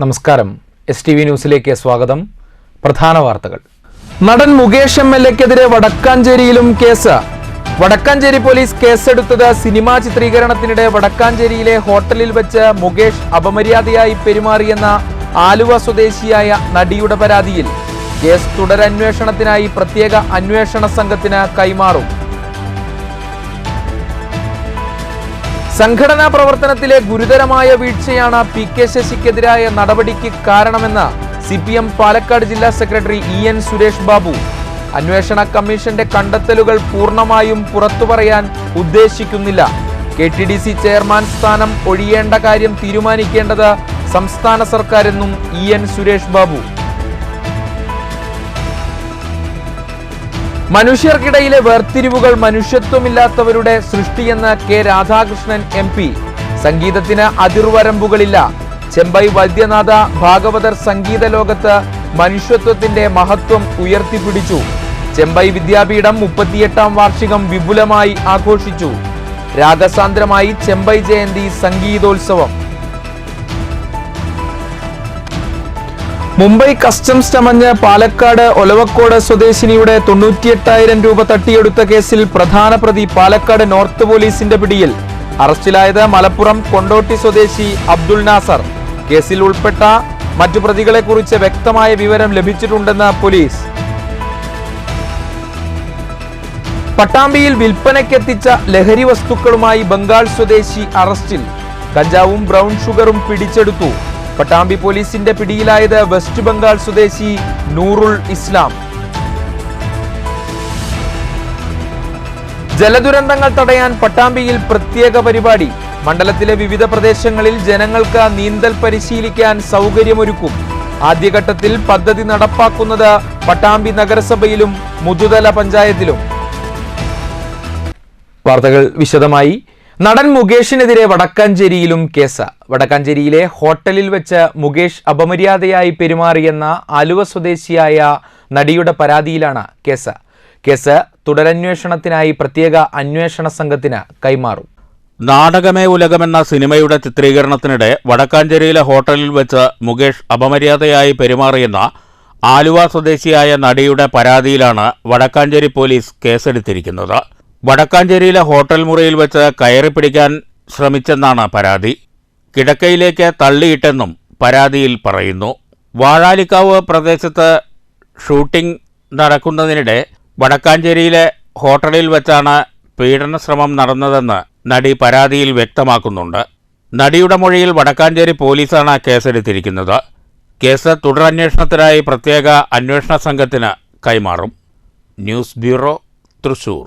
നമസ്കാരം. STV ന്യൂസിലേക്ക് സ്വാഗതം. പ്രധാന വാർത്തകൾ. നടൻ മുകേഷ് MLAക്കെതിരെ വടക്കാഞ്ചേരിയിലും കേസ്. വടക്കാഞ്ചേരി പോലീസ് കേസെടുത്തത് സിനിമാ ചിത്രീകരണത്തിനിടെ വടക്കാഞ്ചേരിയിലെ ഹോട്ടലിൽ വെച്ച് മുകേഷ് അപമര്യാദയായി പെരുമാറിയെന്ന ആലുവ സ്വദേശിയായ നടിയുടെ പരാതിയിൽ. കേസ് തുടരന്വേഷണത്തിനായി പ്രത്യേക അന്വേഷണ സംഘത്തിന് കൈമാറും. സംഘടനാ പ്രവർത്തനത്തിലെ ഗുരുതരമായ വീഴ്ചയാണ് PK ശശിക്കെതിരായ നടപടിക്ക് കാരണമെന്ന് CPM പാലക്കാട് ജില്ലാ സെക്രട്ടറി EN സുരേഷ് ബാബു. അന്വേഷണ കമ്മീഷന്റെ കണ്ടെത്തലുകൾ പൂർണ്ണമായും പുറത്തു പറയാൻ ഉദ്ദേശിക്കുന്നില്ല. KTDC ചെയർമാൻ സ്ഥാനം ഒഴിയേണ്ട കാര്യം തീരുമാനിക്കേണ്ടത് സംസ്ഥാന സർക്കാരെന്നും EN Suresh Babu. മനുഷ്യർക്കിടയിലെ വേർതിരിവുകൾ മനുഷ്യത്വമില്ലാത്തവരുടെ സൃഷ്ടിയെന്ന് K Radhakrishnan MP. സംഗീതത്തിന് അതിർവരമ്പുകളില്ല. ചെമ്പൈ വൈദ്യനാഥ ഭാഗവതർ സംഗീത ലോകത്ത് മനുഷ്യത്വത്തിന്റെ മഹത്വം ഉയർത്തിപ്പിടിച്ചു. ചെമ്പൈ വിദ്യാപീഠം 38ാം വാർഷികം വിപുലമായി ആഘോഷിച്ചു. രാഗസാന്ദ്രമായി ചെമ്പൈ ജയന്തി സംഗീതോത്സവം. മുംബൈ കസ്റ്റംസ് ചമഞ്ഞ് പാലക്കാട് ഒലവക്കോട് സ്വദേശിനിയുടെ 98,000 രൂപ തട്ടിയെടുത്ത കേസിൽ പ്രധാന പ്രതി പാലക്കാട് നോർത്ത് പോലീസിന്റെ പിടിയിൽ. അറസ്റ്റിലായത് മലപ്പുറം കൊണ്ടോട്ടി സ്വദേശി അബ്ദുൾ നാസർ. കേസിൽ ഉൾപ്പെട്ട മറ്റു പ്രതികളെക്കുറിച്ച് വ്യക്തമായ വിവരം ലഭിച്ചിട്ടുണ്ടെന്ന് പോലീസ്. പട്ടാമ്പിയിൽ വിൽപ്പനയ്ക്കെത്തിച്ച ലഹരി വസ്തുക്കളുമായി ബംഗാൾ സ്വദേശി അറസ്റ്റിൽ. കഞ്ചാവും ബ്രൗൺ ഷുഗറും പിടിച്ചെടുത്തു. പട്ടാമ്പി പോലീസിന്റെ പിടിയിലായത് വെസ്റ്റ് ബംഗാൾ സ്വദേശി നൂറുൽ ഇസ്ലാം. ജലദുരന്തങ്ങൾ തടയാൻ പട്ടാമ്പിയിൽ പ്രത്യേക പരിപാടി. മണ്ഡലത്തിലെ വിവിധ പ്രദേശങ്ങളിൽ ജനങ്ങൾക്ക് നീന്തൽ പരിശീലിക്കാൻ സൗകര്യമൊരുക്കും. ആദ്യഘട്ടത്തിൽ പദ്ധതി നടപ്പാക്കുന്നത് പട്ടാമ്പി നഗരസഭയിലും മുതുതല പഞ്ചായത്തിലും. വാർത്തകൾ വിശദമായി. നടൻ മുകേഷിനെതിരെ വടക്കാഞ്ചേരിയിലും കേസ്. വടക്കാഞ്ചേരിയിലെ ഹോട്ടലിൽ വെച്ച് മുകേഷ് അപമര്യാദയായി പെരുമാറിയെന്ന ആലുവ സ്വദേശിയായ നടിയുടെ പരാതിയിലാണ് കേസ്. കേസ് തുടരന്വേഷണത്തിനായി പ്രത്യേക അന്വേഷണ സംഘത്തിന് കൈമാറും. നാടകമേ ഉലകമെന്ന സിനിമയുടെ ചിത്രീകരണത്തിനിടെ വടക്കാഞ്ചേരിയിലെ ഹോട്ടലിൽ വെച്ച് മുകേഷ് അപമര്യാദയായി പെരുമാറിയെന്ന ആലുവ സ്വദേശിയായ നടിയുടെ പരാതിയിലാണ് വടക്കാഞ്ചേരി പോലീസ് കേസെടുത്തിരിക്കുന്നത്. വടക്കാഞ്ചേരിയിലെ ഹോട്ടൽ മുറിയിൽ വെച്ച് കയറി പിടിക്കാൻ ശ്രമിച്ചെന്നാണ് പരാതി. കിടക്കയിലേക്ക് തള്ളിയിട്ടെന്നും പരാതിയിൽ പറയുന്നു. വാഴാലിക്കാവ് പ്രദേശത്ത് ഷൂട്ടിംഗ് നടക്കുന്നതിനിടെ വടക്കാഞ്ചേരിയിലെ ഹോട്ടലിൽ വെച്ചാണ് പീഡനശ്രമം നടന്നതെന്ന് നടി പരാതിയിൽ വ്യക്തമാക്കുന്നുണ്ട്. നടിയുടെ മൊഴിയിൽ വടക്കാഞ്ചേരി പോലീസാണ് കേസെടുത്തിരിക്കുന്നത്. കേസ് തുടരന്വേഷണത്തിനായി പ്രത്യേക അന്വേഷണ സംഘത്തിന് കൈമാറും. News bureau, Thrissur.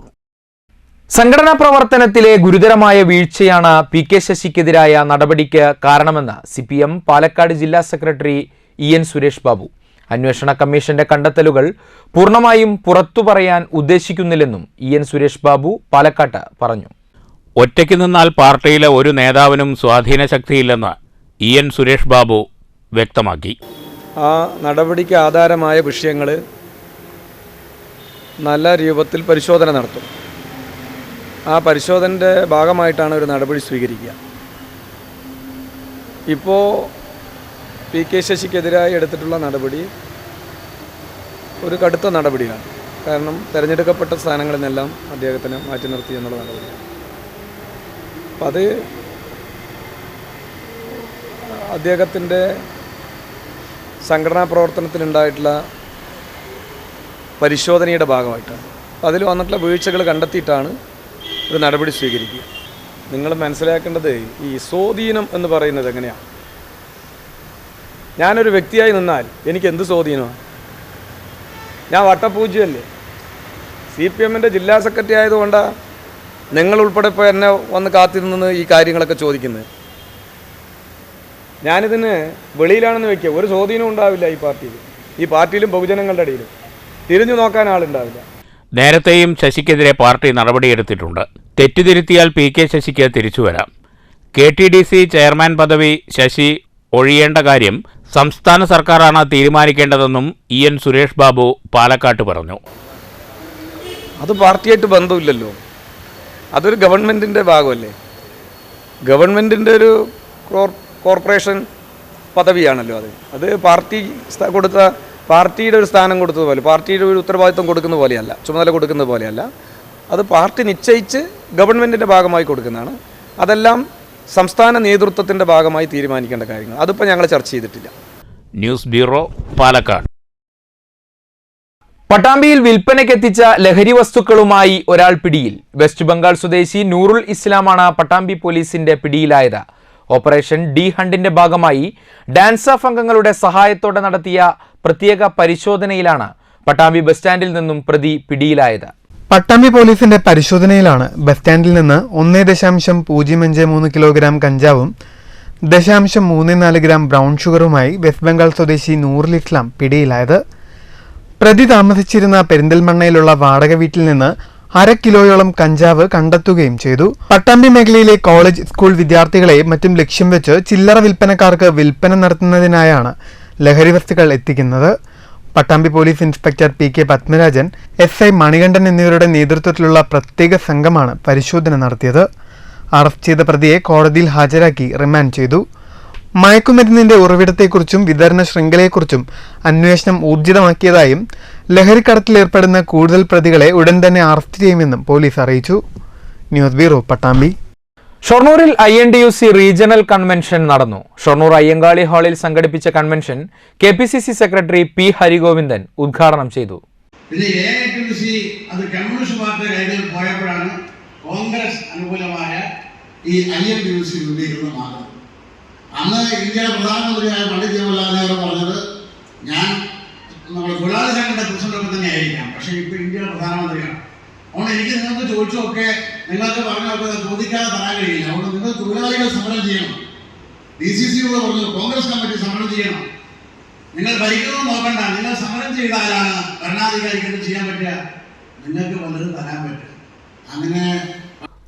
സംഘടനാ പ്രവർത്തനത്തിലെ ഗുരുതരമായ വീഴ്ചയാണ് PK ശശിക്കെതിരായ നടപടിക്ക് കാരണമെന്ന് CPM പാലക്കാട് ജില്ലാ സെക്രട്ടറി EN സുരേഷ് ബാബു. അന്വേഷണ കമ്മീഷന്റെ കണ്ടെത്തലുകൾ പൂർണ്ണമായും പുറത്തു പറയാൻ ഉദ്ദേശിക്കുന്നില്ലെന്നും EN സുരേഷ് ബാബു പാലക്കാട്ട് പറഞ്ഞു. ഒറ്റയ്ക്ക് നിന്നാൽ പാർട്ടിയിലെ ഒരു നേതാവിനും സ്വാധീന ശക്തിയില്ലെന്ന് EN സുരേഷ് ബാബു വ്യക്തമാക്കി. ആ നടപടിക്ക് ആധാരമായ വിഷയങ്ങൾ നല്ല രൂപത്തിൽ പരിശോധന നടത്തും. ആ പരിശോധനയുടെ ഭാഗമായിട്ടാണ് ഒരു നടപടി സ്വീകരിക്കുക. ഇപ്പോൾ PK ശശിക്കെതിരായി എടുത്തിട്ടുള്ള നടപടി ഒരു കടുത്ത നടപടിയാണ്. കാരണം തിരഞ്ഞെടുക്കപ്പെട്ട സ്ഥാനങ്ങളിൽ നിന്നെല്ലാം അദ്ദേഹത്തിനെ മാറ്റി നിർത്തി എന്നുള്ള നടപടിയാണ്. അപ്പം അത് അദ്ദേഹത്തിൻ്റെ സംഘടനാ പ്രവർത്തനത്തിലുണ്ടായിട്ടുള്ള പരിശോധനയുടെ ഭാഗമായിട്ടാണ്. അപ്പം അതിൽ വന്നിട്ടുള്ള വീഴ്ചകൾ കണ്ടെത്തിയിട്ടാണ് ഒരു നടപടി സ്വീകരിക്കുക. നിങ്ങൾ മനസ്സിലാക്കേണ്ടത് ഈ സ്വാധീനം എന്ന് പറയുന്നത് എങ്ങനെയാണ്? ഞാനൊരു വ്യക്തിയായി നിന്നാൽ എനിക്ക് എന്ത് സ്വാധീനമാണ്? ഞാൻ വട്ടപൂജ്യമല്ലേ? CPMൻ്റെ ജില്ലാ സെക്രട്ടറി ആയതുകൊണ്ടാണ് നിങ്ങളുൾപ്പെടെ ഇപ്പോൾ എന്നെ വന്ന് കാത്തിരുന്ന് ഈ കാര്യങ്ങളൊക്കെ ചോദിക്കുന്നത്. ഞാനിതിന് വെളിയിലാണെന്ന് വയ്ക്കുക, ഒരു സ്വാധീനം ഉണ്ടാവില്ല ഈ പാർട്ടിയിലും ബഹുജനങ്ങളുടെ ഇടയിലും തിരിഞ്ഞു നോക്കാൻ ആളുണ്ടാവില്ല. നേരത്തെയും ശശിക്കെതിരെ പാർട്ടി നടപടിയെടുത്തിട്ടുണ്ട്. തെറ്റുതിരുത്തിയാൽ PK ശശിക്ക് തിരിച്ചുവരാം. KTDC ചെയർമാൻ പദവി ശശി ഒഴിയേണ്ട കാര്യം സംസ്ഥാന സർക്കാരാണ് തീരുമാനിക്കേണ്ടതെന്നും EN സുരേഷ് ബാബു പാലക്കാട്ട് പറഞ്ഞു. അത് പാർട്ടിയായിട്ട് ബന്ധമില്ലല്ലോ, അതൊരു ഗവൺമെൻറ്റിൻ്റെ ഭാഗമല്ലേ. ഗവൺമെൻറ്റിൻ്റെ ഒരു കോർപ്പറേഷൻ പദവിയാണല്ലോ അത് പാർട്ടി കൊടുത്ത പാർട്ടിയുടെ ഒരു സ്ഥാനം കൊടുത്തതുപോലെ പാർട്ടിയുടെ ഒരു ഉത്തരവാദിത്വം കൊടുക്കുന്ന പോലെയല്ല, ചുമതല കൊടുക്കുന്നത് പോലെയല്ല. അത് പാർട്ടി നിശ്ചയിച്ച് ഗവൺമെൻറ്റിൻ്റെ ഭാഗമായി കൊടുക്കുന്നതാണ്. അതെല്ലാം സംസ്ഥാന നേതൃത്വത്തിൻ്റെ ഭാഗമായി തീരുമാനിക്കേണ്ട കാര്യങ്ങൾ. അതിപ്പോൾ ഞങ്ങൾ ചർച്ച ചെയ്തിട്ടില്ല. News bureau, Palakkad. പട്ടാമ്പിയിൽ വിൽപ്പനയ്ക്കെത്തിച്ച ലഹരി വസ്തുക്കളുമായി ഒരാൾ പിടിയിൽ. വെസ്റ്റ് ബംഗാൾ സ്വദേശി നൂറുൽ ഇസ്ലാമാണ് പട്ടാമ്പി പോലീസിന്റെ പിടിയിലായത്. ഓപ്പറേഷൻ ഡി ഹണ്ടിന്റെ ഭാഗമായി ഡാൻസ് ഓഫ് അംഗങ്ങളുടെ സഹായത്തോടെ നടത്തിയ പ്രത്യേക പരിശോധനയിലാണ് പട്ടാമ്പി ബസ് സ്റ്റാൻഡിൽ നിന്നും പ്രതി പിടിയിലായത്. പട്ടാമ്പി പോലീസിന്റെ പരിശോധനയിലാണ് ബസ് സ്റ്റാൻഡിൽ നിന്ന് 1.053 കിലോഗ്രാം കഞ്ചാവും 0.34 ഗ്രാം ബ്രൗൺ ഷുഗറുമായി വെസ്റ്റ് ബംഗാൾ സ്വദേശി നൂറുൽ ഇസ്ലാം പിടിയിലായത്. പ്രതി താമസിച്ചിരുന്ന പെരിന്തൽമണ്ണയിലുള്ള വാടക വീട്ടിൽ നിന്ന് 1/2 കിലോയോളം കഞ്ചാവ് കണ്ടെത്തുകയും ചെയ്തു. പട്ടാമ്പി മേഖലയിലെ കോളേജ്, സ്കൂൾ വിദ്യാർത്ഥികളെ മറ്റും ലക്ഷ്യം വെച്ച് ചില്ലറ വിൽപ്പനക്കാർക്ക് വിൽപ്പന നടത്തുന്നതിനായാണ് ലഹരി വസ്തുക്കൾ എത്തിക്കുന്നത്. Pattambi police inspector PK Padmarajan, SI Manikandan എന്നിവരുടെ നേതൃത്വത്തിലുള്ള പ്രത്യേക സംഘമാണ് പരിശോധന നടത്തിയത്. അറസ്റ്റ് ചെയ്ത പ്രതിയെ കോടതിയിൽ ഹാജരാക്കി റിമാൻഡ് ചെയ്തു. മയക്കുമരുന്നിന്റെ ഉറവിടത്തെക്കുറിച്ചും വിതരണ ശൃംഖലയെക്കുറിച്ചും അന്വേഷണം ഊർജിതമാക്കിയതായും ലഹരിക്കടത്തിലേർപ്പെടുന്ന കൂടുതൽ പ്രതികളെ ഉടൻ തന്നെ അറസ്റ്റ് ചെയ്യുമെന്നും പോലീസ് അറിയിച്ചു. News bureau, Pattambi. ഷൊർണൂരിൽ INTUC റീജിയണൽ കൺവെൻഷൻ നടന്നു. ഷൊർണൂർ അയ്യങ്കാളി ഹാളിൽ സംഘടിപ്പിച്ച convention KPCC secretary P Harigovindan ഉദ്ഘാടനം ചെയ്തു. പോയപ്പോഴാണ് കോൺഗ്രസ് അനുകൂലമായ ഈ INTUC രൂപീകൃതമാകുന്നത്. അന്ന് ഇന്ത്യയുടെ പ്രധാനമന്ത്രിയായ പണ്ഡിറ്റ് ജവഹർലാൽ നെഹ്റു പറഞ്ഞത് ഞാൻ നമ്മുടെ തൊഴിലാളി സംഘടന പ്രസിഡന്റ് തന്നെ ആയിരിക്കാം, പക്ഷേ ഇപ്പോൾ ഇന്ത്യയുടെ പ്രധാനമന്ത്രിയാണ്. അതുകൊണ്ട് എനിക്ക് നിങ്ങൾക്ക് ചോദിച്ചൊക്കെ നിങ്ങൾക്ക് പറഞ്ഞൊക്കെ ചോദിക്കാതെ തരാൻ കഴിയില്ല. അതുകൊണ്ട് നിങ്ങൾ തൊഴിലാളികൾ സമരം ചെയ്യണം. DCC പറഞ്ഞു, കോൺഗ്രസ് കമ്മിറ്റി സമരം ചെയ്യണം. നിങ്ങൾ ഭരിക്കണമെന്ന് നോക്കണ്ട, നിങ്ങൾ സമരം ചെയ്താലാണ് ഭരണാധികാരിക്ക് ചെയ്യാൻ പറ്റുക, നിങ്ങൾക്ക് പലരും തരാൻ പറ്റും. അങ്ങനെ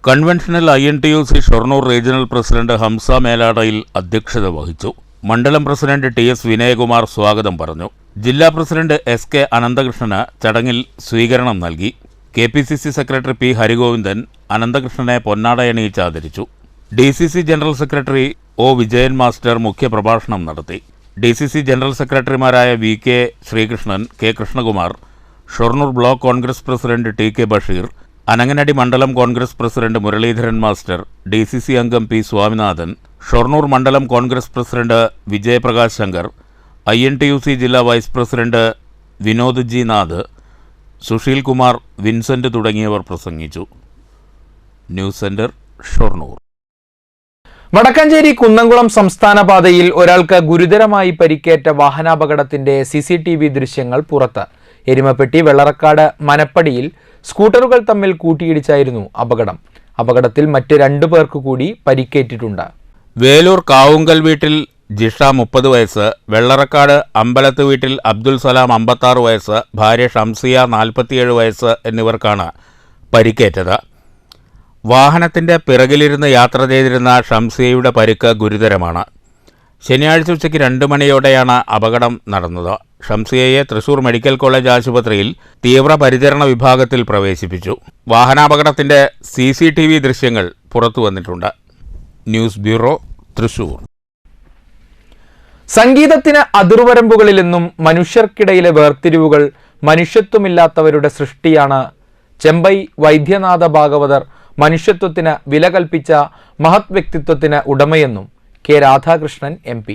കൺവെൻഷനിൽ INTUC Shoranur regional president Hamsa മേലാടയിൽ അധ്യക്ഷത വഹിച്ചു. മണ്ഡലം പ്രസിഡന്റ് TS വിനയകുമാർ സ്വാഗതം പറഞ്ഞു. ജില്ലാ പ്രസിഡന്റ് SK അനന്തകൃഷ്ണന് ചടങ്ങിൽ സ്വീകരണം നൽകി. KPCC സെക്രട്ടറി P ഹരിഗോവിന്ദൻ അനന്തകൃഷ്ണനെ പൊന്നാടയണിയിച്ച് ആദരിച്ചു. DCC general secretary O Vijayan master മുഖ്യപ്രഭാഷണം നടത്തി. DCC ജനറൽ സെക്രട്ടറിമാരായ VK Sreekrishnan, K Krishnakumar, Shoranur block Congress president TK Basheer, Ananganadi മണ്ഡലം Congress president Muraleedharan master, DCC അംഗം P സ്വാമിനാഥൻ, ഷൊർണൂർ മണ്ഡലം Congress president Vijayaprakash Shankar, INTUC ജില്ലാ vice president Vinod G Nath, Sushil Kumar, Vincent തുടങ്ങിയവർ പ്രസംഗിച്ചു. News centre, Shoranur. വടക്കഞ്ചേരി കുന്നംകുളം സംസ്ഥാന പാതയിൽ ഒരാൾക്ക് ഗുരുതരമായി പരിക്കേറ്റ വാഹനാപകടത്തിന്റെ CCTV ദൃശ്യങ്ങൾ പുറത്ത്. എരുമപ്പെട്ടി വെള്ളറക്കാട് മനപ്പടിയിൽ സ്കൂട്ടറുകൾ തമ്മിൽ കൂട്ടിയിടിച്ചായിരുന്നു അപകടത്തിൽ മറ്റ് 2 പേർക്ക് കൂടി പരിക്കേറ്റിട്ടുണ്ട്. വേലൂർ കാവുങ്കൽ വീട്ടിൽ ജിഷ 30 വയസ്സ്, വെള്ളറക്കാട് അമ്പലത്ത് വീട്ടിൽ അബ്ദുൽ സലാം 56 വയസ്സ്, ഭാര്യ ഷംസിയ 47 വയസ്സ് എന്നിവർക്കാണ് പരിക്കേറ്റത്. വാഹനത്തിൻ്റെ പിറകിലിരുന്ന് യാത്ര ചെയ്തിരുന്ന ഷംസിയയുടെ പരിക്ക് ഗുരുതരമാണ്. ശനിയാഴ്ച ഉച്ചയ്ക്ക് 2 മണിയോടെയാണ് അപകടം നടന്നത്. ഷംസിയയെ തൃശൂർ മെഡിക്കൽ കോളേജ് ആശുപത്രിയിൽ തീവ്രപരിചരണ വിഭാഗത്തിൽ പ്രവേശിപ്പിച്ചു. വാഹനാപകടത്തിൻ്റെ CCTV ദൃശ്യങ്ങൾ പുറത്തുവന്നിട്ടുണ്ട്. News bureau, Thrissur. സംഗീതത്തിന് അതിർവരമ്പുകളിലെന്നും മനുഷ്യർക്കിടയിലെ വേർതിരിവുകൾ മനുഷ്യത്വമില്ലാത്തവരുടെ സൃഷ്ടിയാണ്. ചെമ്പൈ വൈദ്യനാഥ ഭാഗവതർ മനുഷ്യത്വത്തിന് വില കൽപ്പിച്ച മഹത് വ്യക്തിത്വത്തിന് ഉടമയെന്നും K രാധാകൃഷ്ണൻ MP.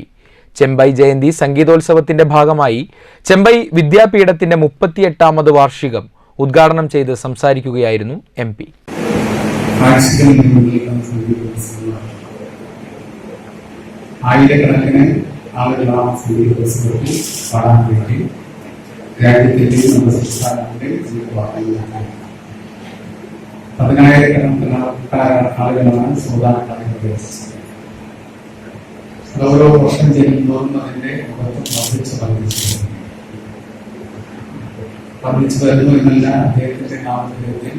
ചെമ്പൈ ജയന്തി സംഗീതോത്സവത്തിന്റെ ഭാഗമായി ചെമ്പൈ വിദ്യാപീഠത്തിന്റെ 38ാമത് വാർഷികം ഉദ്ഘാടനം ചെയ്ത് സംസാരിക്കുകയായിരുന്നു MP. ആയിരക്കണക്കിന് ആളുകളാണ് സംഗീതോത്സവത്തിൽ പാടാൻ വേണ്ടി രാജ്യത്തിന്റെയും നമ്മുടെ സംസ്ഥാനത്തിന്റെ ജീവിതവാർത്തയിലാണ്. 10,000-കണക്കിന് ആളുകളാണ് ശ്രോതാക്കളായി പ്രവേശിച്ചത്. ഓരോ വർഷം ചെയ്യുന്നതോറും അതിന്റെ മഹത്വം വർദ്ധിച്ചു വരുന്നു എന്നല്ല, അദ്ദേഹത്തിന്റെ നാമത്തിൽ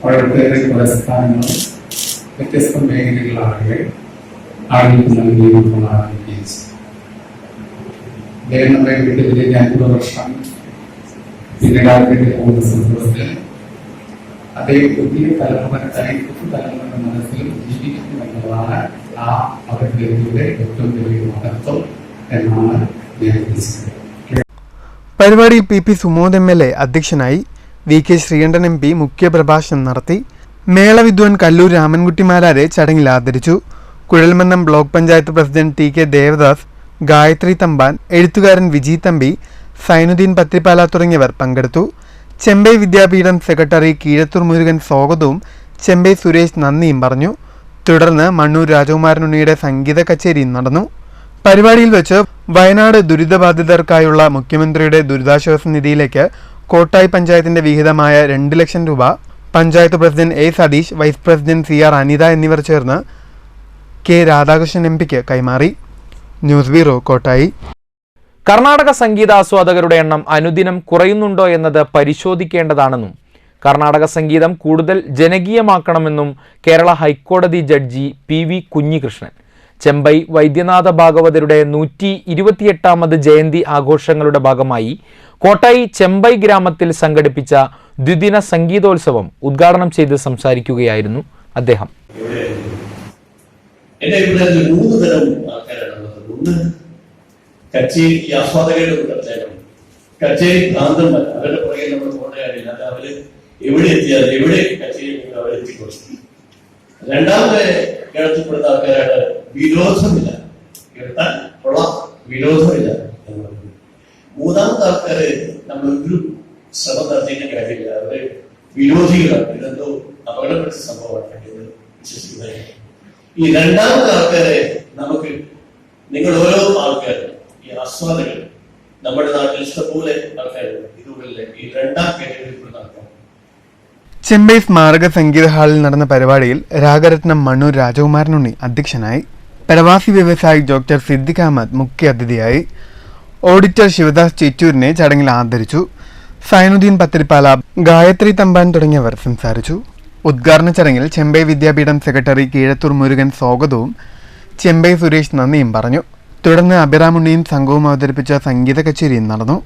വളരെയേറെ പുരസ്കാരങ്ങളും വ്യത്യസ്ത മേഖലകളിലാകെ ആളുകൾക്ക് നൽകിയിട്ടുള്ളതാണ്. അദ്ദേഹം നമ്മളെ വീട്ടിലെ 50 വർഷം പിന്നീട് പോകുന്ന സംഭവത്തിൽ അദ്ദേഹം പുതിയ തലമുറ പുതുതലമുറ മനസ്സിൽ ജീവിക്കുന്നു എന്നുള്ളതാണ് ആ അവരുടെ ഏറ്റവും വലിയ മഹത്വം എന്നാണ് ഞാൻ ഉദ്ദേശിക്കുന്നത്. പരിപാടിയിൽ പി സുമോദ് MLA അധ്യക്ഷനായി. VK ശ്രീകണ്ഠൻ MP മുഖ്യപ്രഭാഷണം നടത്തി. മേളവിദ്വാൻ കല്ലൂർ രാമൻകുട്ടി മാരാരെ ചടങ്ങിൽ ആദരിച്ചു. Kuzhalmannam block panchayat president TK Devadas, Gayathri Thampan, എഴുത്തുകാരൻ വിജി തമ്പി, സൈനുദ്ദീൻ പത്രിപ്പാല തുടങ്ങിയവർ പങ്കെടുത്തു. ചെമ്പൈ വിദ്യാപീഠം സെക്രട്ടറി കീഴത്തൂർ മുരുകൻ സ്വാഗതവും ചെമ്പൈ സുരേഷ് നന്ദിയും പറഞ്ഞു. തുടർന്ന് മണ്ണൂർ രാജകുമാരനുണ്ണിയുടെ സംഗീത കച്ചേരിയും നടന്നു. പരിപാടിയിൽ വെച്ച് വയനാട് ദുരിതബാധിതർക്കായുള്ള മുഖ്യമന്ത്രിയുടെ ദുരിതാശ്വാസ നിധിയിലേക്ക് കോട്ടായി പഞ്ചായത്തിന്റെ വിഹിതമായ 2 ലക്ഷം രൂപ panchayat president A Satheesh, vice president CR Anitha എന്നിവർ ചേർന്ന് K രാധാകൃഷ്ണൻ MPക്ക് കൈമാറി. News bureau, Kottayi. കർണാടക സംഗീതാസ്വാദകരുടെ എണ്ണം അനുദിനം കുറയുന്നുണ്ടോ എന്നത് പരിശോധിക്കേണ്ടതാണെന്നും കർണാടക സംഗീതം കൂടുതൽ ജനകീയമാക്കണമെന്നും കേരള ഹൈക്കോടതി ജഡ്ജി PV കുഞ്ഞികൃഷ്ണൻ. ചെമ്പൈ വൈദ്യനാഥ ഭാഗവതരുടെ 128ാമത് ജയന്തി ആഘോഷങ്ങളുടെ ഭാഗമായി കോട്ടായി ചെമ്പൈ ഗ്രാമത്തിൽ സംഘടിപ്പിച്ച ദ്വിദിന സംഗീതോത്സവം ഉദ്ഘാടനം ചെയ്ത് സംസാരിക്കുകയായിരുന്നു അദ്ദേഹം. എന്റെ അഭിപ്രായത്തിൽ 3 തരം ആൾക്കാരാണുള്ളത്. ഒന്ന്, കച്ചേരി ആസ്വാദകരുടെ കൂട്ടത്തിലും കച്ചേരി ഭ്രാന്തന്മാർ. അവരുടെ പുറകെ നമ്മൾ പോകേണ്ട കാര്യമില്ല. അത് അവര് എവിടെ എത്തിയാൽ എവിടെ കച്ചേരി അവരെത്തിക്കൊടുക്കും. രണ്ടാമത്തെ കേരളത്തിൽപ്പെടുന്ന ആൾക്കാരാണ് വിരോധമില്ല, കേട്ടാൽ കൊള്ളാം, വിരോധമില്ല എന്നുള്ളത്. മൂന്നാമത്തെ ആൾക്കാര് നമ്മൾ ഒരു ശ്രമം നടത്തേണ്ട കാര്യമില്ല, അവര് വിരോധികളാണ്, ഇതെന്തോ അപകടപ്പെട്ട സംഭവമാണ് എന്ന് വിശ്വസിക്കുന്നത്. ഈ രണ്ടാമത്തെ ആൾക്കാരെ നമുക്ക്, നിങ്ങൾ ഓരോ ആൾക്കാരും ഈ ആസ്വാദകർ നമ്മുടെ നാട്ടിൽ ഇഷ്ടംപോലെ ആൾക്കാരുണ്ട്. ഇതുപോലെ ഈ രണ്ടാം കാറ്റഗറിയിൽപ്പെടുന്ന ആൾക്കാർ. ചെമ്പൈ സ്മാരക സംഗീത ഹാളിൽ നടന്ന പരിപാടിയിൽ രാഗരത്നം മണ്ണൂർ രാജകുമാരനുണ്ണി അധ്യക്ഷനായി. പ്രവാസി വ്യവസായി ഡോക്ടർ സിദ്ദിഖ് അഹമ്മദ് മുഖ്യ അതിഥിയായി. ഓഡിറ്റർ ശിവദാസ് ചിറ്റൂരിനെ ചടങ്ങിൽ ആദരിച്ചു. സൈനുദ്ദീൻ പത്രിപ്പാല, ഗായത്രി തമ്പാൻ തുടങ്ങിയവർ സംസാരിച്ചു. ഉദ്ഘാടന ചടങ്ങിൽ ചെമ്പൈ വിദ്യാപീഠം സെക്രട്ടറി കീഴത്തൂർ മുരുകൻ സ്വാഗതവും ചെമ്പൈ സുരേഷ് നന്ദിയും പറഞ്ഞു. തുടർന്ന് അഭിറാമുണ്ണിയും സംഘവും അവതരിപ്പിച്ച സംഗീത കച്ചേരിയും നടന്നു.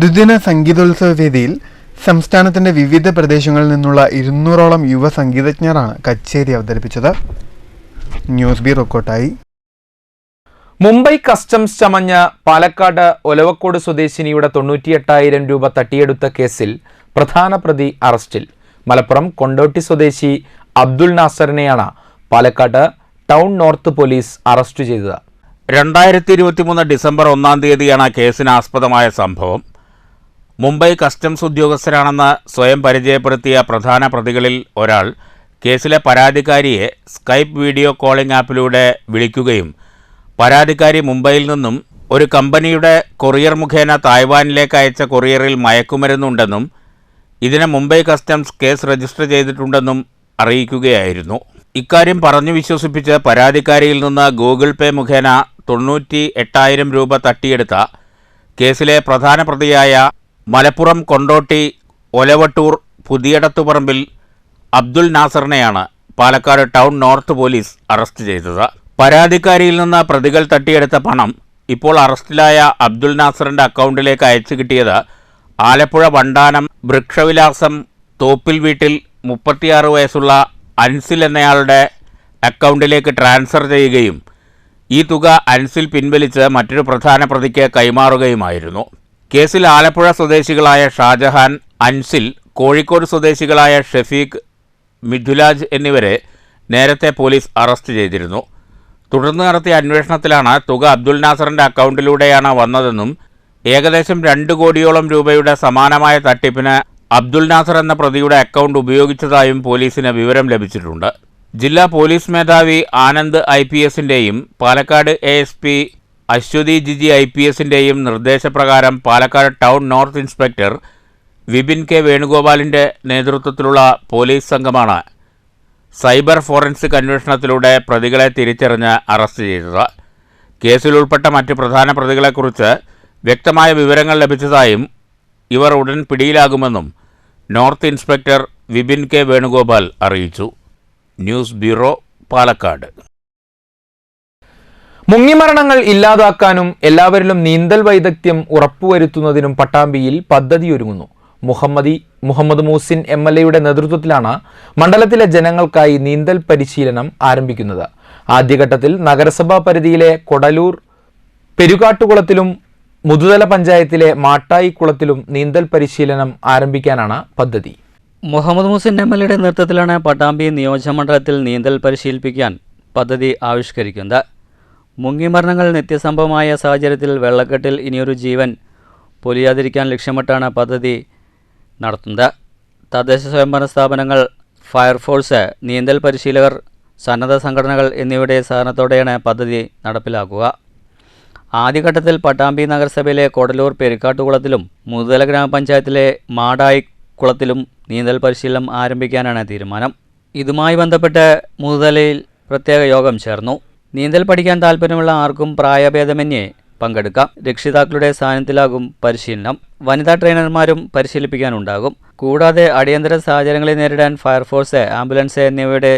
ദ്വിദിന സംഗീതോത്സവ വേദിയിൽ സംസ്ഥാനത്തിന്റെ വിവിധ പ്രദേശങ്ങളിൽ നിന്നുള്ള 200ഓളം യുവ സംഗീതജ്ഞരാണ് കച്ചേരി അവതരിപ്പിച്ചത്. News bureau, Kottayi. Mumbai customs ചമഞ്ഞ് പാലക്കാട് ഒലവക്കോട് സ്വദേശിനിയുടെ 98,000 രൂപ തട്ടിയെടുത്ത കേസിൽ പ്രധാന പ്രതി അറസ്റ്റിൽ. മലപ്പുറം കൊണ്ടോട്ടി സ്വദേശി അബ്ദുൽ നാസറിനെയാണ് Palakkad town north police arrest ചെയ്തത്. 2023 ഡിസംബർ 1 തീയതിയാണ് കേസിനാസ്പദമായ സംഭവം. മുംബൈ കസ്റ്റംസ് ഉദ്യോഗസ്ഥരാണെന്ന് സ്വയം പരിചയപ്പെടുത്തിയ പ്രധാന പ്രതികളിൽ ഒരാൾ കേസിലെ പരാതിക്കാരിയെ സ്കൈപ്പ് വീഡിയോ കോളിംഗ് ആപ്പിലൂടെ വിളിക്കുകയും പരാതിക്കാരി മുംബൈയിൽ നിന്നും ഒരു കമ്പനിയുടെ കൊറിയർ മുഖേന തായ്വാനിലേക്ക് അയച്ച കൊറിയറിൽ മയക്കുമരുന്നുണ്ടെന്നും ഇതിന് മുംബൈ കസ്റ്റംസ് കേസ് രജിസ്റ്റർ ചെയ്തിട്ടുണ്ടെന്നും അറിയിക്കുകയായിരുന്നു. ഇക്കാര്യം പറഞ്ഞു വിശ്വസിപ്പിച്ച് പരാതിക്കാരിയിൽ നിന്ന് ഗൂഗിൾ പേ മുഖേന 98,000 രൂപ തട്ടിയെടുത്ത കേസിലെ പ്രധാന പ്രതിയായ മലപ്പുറം കൊണ്ടോട്ടി ഒലവട്ടൂർ പുതിയടത്തുപറമ്പിൽ അബ്ദുൽ നാസറിനെയാണ് Palakkad town north police arrest ചെയ്തത്. പരാതിക്കാരിയിൽ നിന്ന് പ്രതികൾ തട്ടിയെടുത്ത പണം ഇപ്പോൾ അറസ്റ്റിലായ അബ്ദുൽ നാസറിൻ്റെ അക്കൗണ്ടിലേക്ക് അയച്ചു കിട്ടിയത് ആലപ്പുഴ വണ്ടാനം വൃക്ഷവിലാസം തോപ്പിൽ വീട്ടിൽ 36 വയസ്സുള്ള അൻസിൽ എന്നയാളുടെ അക്കൗണ്ടിലേക്ക് ട്രാൻസ്ഫർ ചെയ്യുകയും ഈ തുക അൻസിൽ പിൻവലിച്ച് മറ്റൊരു പ്രധാന പ്രതിക്ക് കൈമാറുകയുമായിരുന്നു. കേസിൽ ആലപ്പുഴ സ്വദേശികളായ ഷാജഹാൻ, അൻസിൽ, കോഴിക്കോട് സ്വദേശികളായ ഷഫീഖ്, മിഥുലാജ് എന്നിവരെ നേരത്തെ പോലീസ് അറസ്റ്റ് ചെയ്തിരുന്നു. തുടർന്ന് നടത്തിയ അന്വേഷണത്തിലാണ് തുക അബ്ദുൽ നാസറിൻ്റെ അക്കൗണ്ടിലൂടെയാണ് വന്നതെന്നും ഏകദേശം 2 കോടിയോളം രൂപയുടെ സമാനമായ തട്ടിപ്പിന് അബ്ദുൽ നാസർ എന്ന പ്രതിയുടെ അക്കൗണ്ട് ഉപയോഗിച്ചതായും പോലീസിന് വിവരം ലഭിച്ചിട്ടുണ്ട്. ജില്ലാ പോലീസ് മേധാവി ആനന്ദ് IPSൻ്റെയും പാലക്കാട് ASP അശ്വതി ജിജി IPSൻ്റെയും നിർദ്ദേശപ്രകാരം Palakkad town north inspector Vipin K വേണുഗോപാലിൻ്റെ നേതൃത്വത്തിലുള്ള പോലീസ് സംഘമാണ് സൈബർ ഫോറൻസിക് അന്വേഷണത്തിലൂടെ പ്രതികളെ തിരിച്ചറിഞ്ഞ് അറസ്റ്റ് ചെയ്തത്. കേസിൽ ഉൾപ്പെട്ട മറ്റ് പ്രധാന പ്രതികളെക്കുറിച്ച് വ്യക്തമായ വിവരങ്ങൾ ലഭിച്ചതായും ഇവർ ഉടൻ പിടിയിലാകുമെന്നും north inspector Vipin K Venugopal അറിയിച്ചു. News bureau, Palakkad. മുങ്ങിമരണങ്ങൾ ഇല്ലാതാക്കാനും എല്ലാവരിലും നീന്തൽ വൈദഗ്ധ്യം ഉറപ്പുവരുത്തുന്നതിനും പട്ടാമ്പിയിൽ പദ്ധതിയൊരുങ്ങുന്നു. മുഹമ്മദ് മൂസിൻ MLA നേതൃത്വത്തിലാണ് മണ്ഡലത്തിലെ ജനങ്ങൾക്കായി നീന്തൽ പരിശീലനം ആരംഭിക്കുന്നത്. ആദ്യഘട്ടത്തിൽ നഗരസഭാ പരിധിയിലെ കൊടലൂർ പെരുകാട്ടുകുളത്തിലും മുതുതല പഞ്ചായത്തിലെ മാട്ടായിക്കുളത്തിലും നീന്തൽ പരിശീലനം ആരംഭിക്കാനാണ് പദ്ധതി. മുഹമ്മദ് മൂസിൻ MLA നേതൃത്വത്തിലാണ് പട്ടാമ്പി നിയോജകമണ്ഡലത്തിൽ നീന്തൽ പരിശീലിപ്പിക്കാൻ പദ്ധതി ആവിഷ്കരിക്കുന്നത്. മുങ്ങിമരണങ്ങൾ നിത്യസംഭവമായ സാഹചര്യത്തിൽ വെള്ളക്കെട്ടിൽ ഇനിയൊരു ജീവൻ പൊലിയാതിരിക്കാൻ ലക്ഷ്യമിട്ടാണ് പദ്ധതി നടത്തുന്നത്. തദ്ദേശ സ്വയംഭരണ സ്ഥാപനങ്ങൾ, ഫയർഫോഴ്സ്, നീന്തൽ പരിശീലകർ, സന്നദ്ധ സംഘടനകൾ എന്നിവയുടെ സഹകരണത്തോടെയാണ് പദ്ധതി നടപ്പിലാക്കുക. ആദ്യഘട്ടത്തിൽ പട്ടാമ്പി നഗരസഭയിലെ കൊടലൂർ പെരുക്കാട്ടുകുളത്തിലും മുതുതല ഗ്രാമപഞ്ചായത്തിലെ മാടായിക്കുളത്തിലും നീന്തൽ പരിശീലനം ആരംഭിക്കാനാണ് തീരുമാനം. ഇതുമായി ബന്ധപ്പെട്ട് മുതുതലയിൽ പ്രത്യേക യോഗം ചേർന്നു. നീന്തൽ പഠിക്കാൻ താൽപ്പര്യമുള്ള ആർക്കും പ്രായഭേദമന്യേ പങ്കെടുക്കാം. രക്ഷിതാക്കളുടെ സാന്നിധ്യത്തിലാകും പരിശീലനം. വനിതാ ട്രെയിനർമാരും പരിശീലിപ്പിക്കാനുണ്ടാകും. കൂടാതെ അടിയന്തര സാഹചര്യങ്ങളെ നേരിടാൻ ഫയർഫോഴ്സ്, ആംബുലൻസ് എന്നിവയുടെ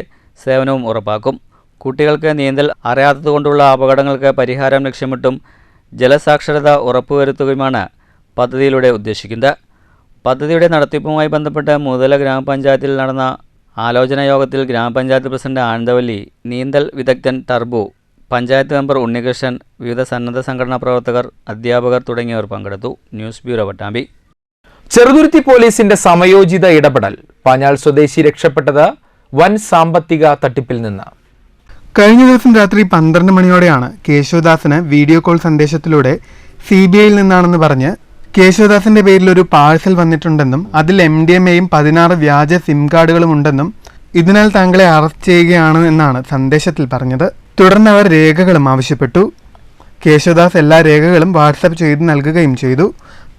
സേവനവും ഉറപ്പാക്കും. കുട്ടികൾക്ക് നീന്തൽ അറിയാത്തതുകൊണ്ടുള്ള അപകടങ്ങൾക്ക് പരിഹാരം ലക്ഷ്യമിട്ടും ജലസാക്ഷരത ഉറപ്പുവരുത്തുകയുമാണ് പദ്ധതിയിലൂടെ ഉദ്ദേശിക്കുന്നത്. പദ്ധതിയുടെ നടത്തിപ്പുമായി ബന്ധപ്പെട്ട് മുതല ഗ്രാമപഞ്ചായത്തിൽ നടന്ന ആലോചനാ യോഗത്തിൽ ഗ്രാമപഞ്ചായത്ത് പ്രസിഡന്റ് ആനന്ദവല്ലി, നീന്തൽ വിദഗ്ധൻ ടർബു, പഞ്ചായത്ത് മെമ്പർ ഉണ്ണികൃഷ്ണൻ, വിവിധ സന്നദ്ധ സംഘടനാ പ്രവർത്തകർ, അധ്യാപകർ തുടങ്ങിയവർ പങ്കെടുത്തു. News bureau, Pattambi. ചെറുതുരുത്തി പോലീസിന്റെ സമയോചിത ഇടപെടൽ. പാഞ്ഞാൾ സ്വദേശി രക്ഷപ്പെട്ടത് വൻ സാമ്പത്തിക തട്ടിപ്പിൽ നിന്ന്. കഴിഞ്ഞ ദിവസം രാത്രി 12 മണിയോടെയാണ് കേശവദാസിന് വീഡിയോ കോൾ സന്ദേശത്തിലൂടെ CBIയിൽ നിന്നാണെന്ന് പറഞ്ഞ് കേശവദാസിന്റെ പേരിൽ ഒരു പാഴ്സൽ വന്നിട്ടുണ്ടെന്നും അതിൽ MDMAയും 16 വ്യാജ സിം കാർഡുകളും ഉണ്ടെന്നും ഇതിനാൽ താങ്കളെ അറസ്റ്റ് ചെയ്യുകയാണ് എന്നാണ് സന്ദേശത്തിൽ പറഞ്ഞത്. തുടർന്ന് അവർ രേഖകളും ആവശ്യപ്പെട്ടു. കേശവദാസ് എല്ലാ രേഖകളും വാട്സാപ്പ് ചെയ്ത് നൽകുകയും ചെയ്തു.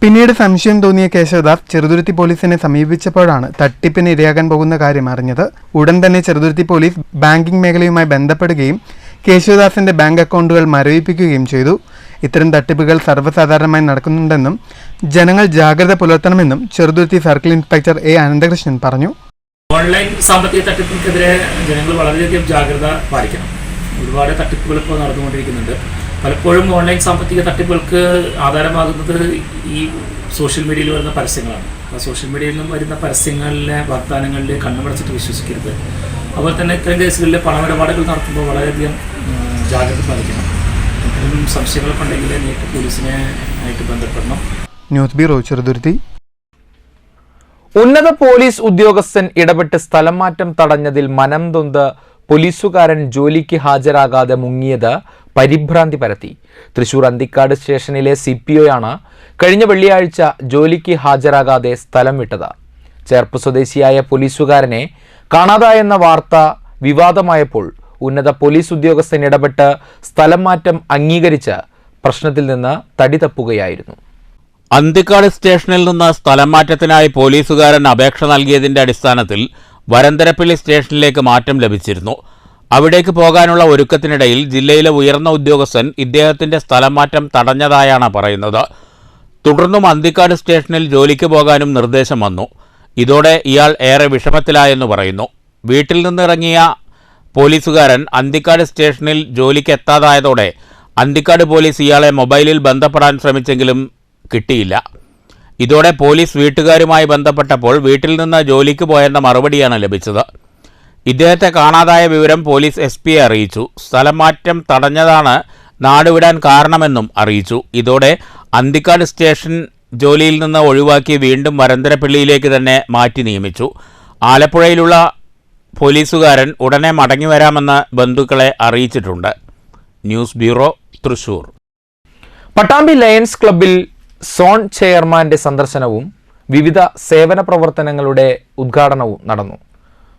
പിന്നീട് സംശയം തോന്നിയ കേശവദാസ് ചെറുതുരുത്തി പോലീസിനെ സമീപിച്ചപ്പോഴാണ് തട്ടിപ്പിന് ഇരയാകാൻ പോകുന്ന കാര്യം അറിഞ്ഞത്. ഉടൻ തന്നെ ചെറുതുരുത്തി പോലീസ് ബാങ്കിംഗ് മേഖലയുമായി ബന്ധപ്പെടുകയും കേശവദാസിന്റെ ബാങ്ക് അക്കൗണ്ടുകൾ മരവിപ്പിക്കുകയും ചെയ്തു. ഇത്തരം തട്ടിപ്പുകൾ സർവ്വസാധാരണമായി നടക്കുന്നുണ്ടെന്നും ജനങ്ങൾ ജാഗ്രത പുലർത്തണമെന്നും Cheruthuruthy circle inspector A. Ananthakrishnan പറഞ്ഞു. ഓൺലൈൻ സാമ്പത്തിക തട്ടിപ്പിനെതിരെ ജനങ്ങൾ വളരെയധികം ജാഗ്രത പാലിക്കണം. ഒരുപാട് തട്ടിപ്പുകൾ ഇപ്പോൾ നടന്നുകൊണ്ടിരിക്കുന്നുണ്ട്. പലപ്പോഴും ഓൺലൈൻ സാമ്പത്തിക തട്ടിപ്പുകൾക്ക് ആധാരമാകുന്നത് ഈ സോഷ്യൽ മീഡിയയിൽ വരുന്ന പരസ്യങ്ങളാണ്. ആ സോഷ്യൽ മീഡിയയിൽ നിന്നും വരുന്ന പരസ്യങ്ങളിലെ വാഗ്ദാനങ്ങളിലെ കണ്ണുമടച്ചിട്ട് വിശ്വസിക്കരുത്. അതുപോലെ തന്നെ ഇത്തരം കേസുകളിൽ പണമിടപാടുകൾ നടത്തുമ്പോൾ വളരെയധികം ജാഗ്രത പാലിക്കണം. എന്തെങ്കിലും സംശയങ്ങളൊക്കെ ഉണ്ടെങ്കിൽ നേരിട്ട് പോലീസിനെ ആയിട്ട് ബന്ധപ്പെടണം. News bureau, Cheruthuruthy. ഉന്നത പോലീസ് ഉദ്യോഗസ്ഥൻ ഇടപെട്ട് സ്ഥലം മാറ്റം തടഞ്ഞതിൽ മനം നൊന്ത് പോലീസുകാരൻ ജോലിക്ക് ഹാജരാകാതെ മുങ്ങിയത് പരിഭ്രാന്തി പരത്തി. തൃശൂർ അന്തിക്കാട് സ്റ്റേഷനിലെ CPOയാണ് കഴിഞ്ഞ വെള്ളിയാഴ്ച ജോലിക്ക് ഹാജരാകാതെ സ്ഥലം വിട്ടത്. ചേർപ്പ് സ്വദേശിയായ പോലീസുകാരനെ കാണാതായെന്ന വാർത്ത വിവാദമായപ്പോൾ ഉന്നത പോലീസ് ഉദ്യോഗസ്ഥൻ ഇടപെട്ട് സ്ഥലം മാറ്റം അംഗീകരിച്ച് പ്രശ്നത്തിൽ നിന്ന് തടി തപ്പുകയായിരുന്നു. അന്തിക്കാട് സ്റ്റേഷനിൽ നിന്ന് സ്ഥലം മാറ്റത്തിനായി പോലീസുകാരൻ അപേക്ഷ നൽകിയതിന്റെ അടിസ്ഥാനത്തിൽ വരന്തരപ്പള്ളി സ്റ്റേഷനിലേക്ക് മാറ്റം ലഭിച്ചിരുന്നു. അവിടേക്ക് പോകാനുള്ള ഒരുക്കത്തിനിടയിൽ ജില്ലയിലെ ഉയർന്ന ഉദ്യോഗസ്ഥൻ ഇദ്ദേഹത്തിന്റെ സ്ഥലം മാറ്റം തടഞ്ഞതായാണ് പറയുന്നത്. തുടർന്നും അന്തിക്കാട് സ്റ്റേഷനിൽ ജോലിക്ക് പോകാനും നിർദ്ദേശം വന്നു. ഇതോടെ ഇയാൾ ഏറെ വിഷമത്തിലായെന്ന് പറയുന്നു. വീട്ടിൽ നിന്നിറങ്ങിയ പോലീസുകാരൻ അന്തിക്കാട് സ്റ്റേഷനിൽ ജോലിക്ക് എത്താതായതോടെ അന്തിക്കാട് പോലീസ് ഇയാളെ മൊബൈലിൽ ബന്ധപ്പെടാൻ ശ്രമിച്ചെങ്കിലും കിട്ടിയില്ല. ഇതോടെ പോലീസ് വീട്ടുകാരുമായി ബന്ധപ്പെട്ടപ്പോൾ വീട്ടിൽ നിന്ന് ജോലിക്ക് പോയെന്ന മറുപടിയാണ് ലഭിച്ചത്. ഇദ്ദേഹത്തെ കാണാതായ വിവരം പോലീസ് SP അറിയിച്ചു. സ്ഥലം മാറ്റം തടഞ്ഞതാണ് നാടുവിടാൻ കാരണമെന്നും അറിയിച്ചു. ഇതോടെ അന്തിക്കാട് സ്റ്റേഷൻ ജോലിയിൽ നിന്ന് ഒഴിവാക്കി വീണ്ടും വരന്തരപ്പള്ളിയിലേക്ക് തന്നെ മാറ്റി നിയമിച്ചു. ആലപ്പുഴയിലുള്ള പോലീസുകാരൻ ഉടനെ മടങ്ങിവരാമെന്ന് ബന്ധുക്കളെ അറിയിച്ചിട്ടുണ്ട്. News bureau, Thrissur. Pattambi lions ക്ലബ്ബിൽ സോൺ ചെയർമാന്റെ സന്ദർശനവും വിവിധ സേവന പ്രവർത്തനങ്ങളുടെ ഉദ്ഘാടനവും നടന്നു.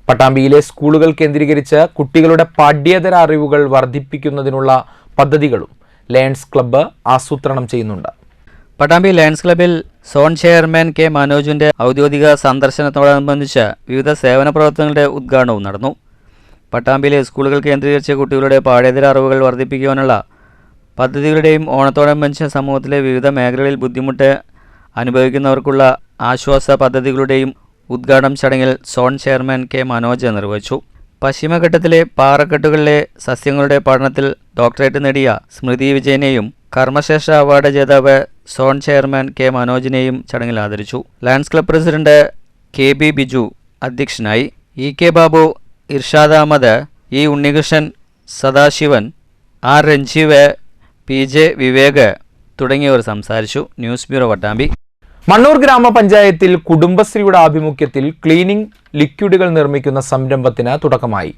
പട്ടാമ്പിയിലെ സ്കൂളുകൾ കേന്ദ്രീകരിച്ച് കുട്ടികളുടെ പാഠ്യേതര അറിവുകൾ വർദ്ധിപ്പിക്കുന്നതിനുള്ള പദ്ധതികളും ലയൺസ് ക്ലബ്ബ് ആസൂത്രണം ചെയ്യുന്നുണ്ട്. പട്ടാമ്പി ലയൺസ് ക്ലബ്ബിൽ സോൺ ചെയർമാൻ കെ മനോജിന്റെ ഔദ്യോഗിക സന്ദർശനത്തോടനുബന്ധിച്ച് വിവിധ സേവന പ്രവർത്തനങ്ങളുടെ ഉദ്ഘാടനവും നടന്നു. പട്ടാമ്പിയിലെ സ്കൂളുകൾ കേന്ദ്രീകരിച്ച് കുട്ടികളുടെ പാഠ്യേതര അറിവുകൾ വർദ്ധിപ്പിക്കുവാനുള്ള പദ്ധതികളുടെയും ഓണത്തോടനുബന്ധിച്ച് സമൂഹത്തിലെ വിവിധ മേഖലകളിൽ ബുദ്ധിമുട്ട് അനുഭവിക്കുന്നവർക്കുള്ള ആശ്വാസ പദ്ധതികളുടെയും ഉദ്ഘാടനം ചടങ്ങിൽ സോൺ ചെയർമാൻ കെ മനോജ് നിർവഹിച്ചു. പശ്ചിമഘട്ടത്തിലെ പാറക്കെട്ടുകളിലെ സസ്യങ്ങളുടെ പഠനത്തിൽ ഡോക്ടറേറ്റ് നേടിയ സ്മൃതി വിജയനെയും കർമ്മശ്രേഷ്ഠ അവാർഡ് ജേതാവ് സോൺ ചെയർമാൻ കെ മനോജിനെയും ചടങ്ങിൽ ആദരിച്ചു. Lions club president K B Biju അധ്യക്ഷനായി. E K Babu, Irshad Ahmed, E Unnikrishnan, Sadasivan, R Ranjeev, P J Vivek തുടങ്ങിയവർ സംസാരിച്ചു. News bureau Pattambi. മണ്ണൂർ ഗ്രാമപഞ്ചായത്തിൽ കുടുംബശ്രീയുടെ ആഭിമുഖ്യത്തിൽ ക്ലീനിംഗ് ലിക്വിഡുകൾ നിർമ്മിക്കുന്ന സംരംഭത്തിന് തുടക്കമായി.